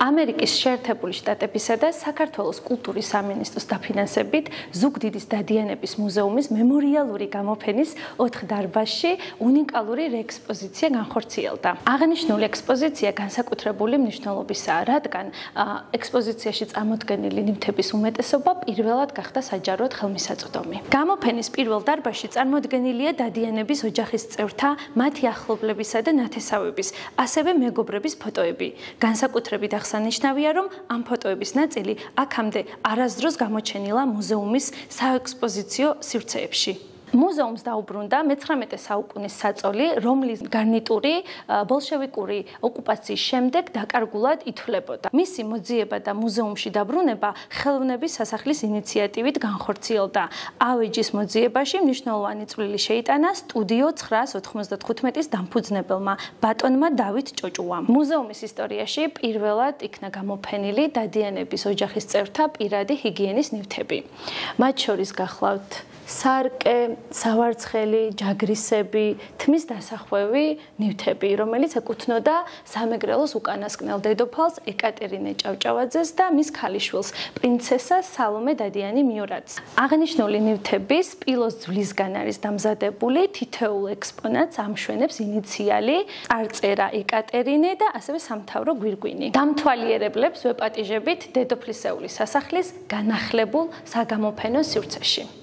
ამერიკის შეერთებული შტატებისა და საქართველოს კულტურის სამინისტროს დაფინანსებით ზუგდიდის დადიანების მუზეუმის მემორიალური გამოფენის 4 დარბაზში უნიკალური რეექსპოზიცია განხორციელდა. აღნიშნული ექსპოზიცია განსაკუთრებული მნიშვნელობისაა, რადგან ექსპოზიციაში წარმოდგენილი ნივთების უმეტესობა პირველად გახდა საჯაროდ ხელმისაწვდომი. გამოფენის პირველ დარბაზში წარმოდგენილია დადიანების ოჯახის წევრთა, მათი ახლობლებისა და ნათესავების, ასევე მეგობრების ფოტოები. განსაკუთრებით აღსანიშნავია, რომ ამ ფოტოების ნაწილი აქამდე არასდროს გამოჩენილა მუზეუმის საექსპოზიციო სივრცეებში. მუზეუმს დაუბრუნდა მე-19 საუკუნის საწოლი, რომლის გარნიტური ბოლშევიკური ოკუპაციის შემდეგ დაკარგულად ითვლებოდა. მისი მოძიება და მუზეუმში დაბრუნება ხელოვნების სასახლის ინიციატივით განხორციელდა. ავეჯის მოძიებაში მნიშვნელოვანი წვლილი შეიტანა სტუდიო 995-ის დამფუძნებელმა ბატონმა დავით ჭოჭუამ. მუზეუმის ისტორიაში პირველად იქნა გამოფენილი დადიანების ოჯახის წევრთა პირადი ჰიგიენის ნივთები. მათ შორის გახლავთ სარკე, სავარცხელი, ჯაგრისები, თმის დასახვევი ნივთები, რომელიც ეკუთვნოდა სამეგრელოს უკანასკნელ დედოფალს ეკატერინე ჭავჭავაძეს და მის ქალიშვილს, პრინცესას სალომე დადიანი-მიორატს. აღნიშნული ნივთები სპილოს ძვლისგან არის დამზადებული, თითოეულ ექსპონატს ამშვენებს ინიციალი, წარწერა ეკატერინე და ასევე სამთავრო გვირგვინი. დამთვალიერებლებს ვეპატიჟებით დედოფლისეული სასახლის განახლებულ საგამოფენო სივრცეში.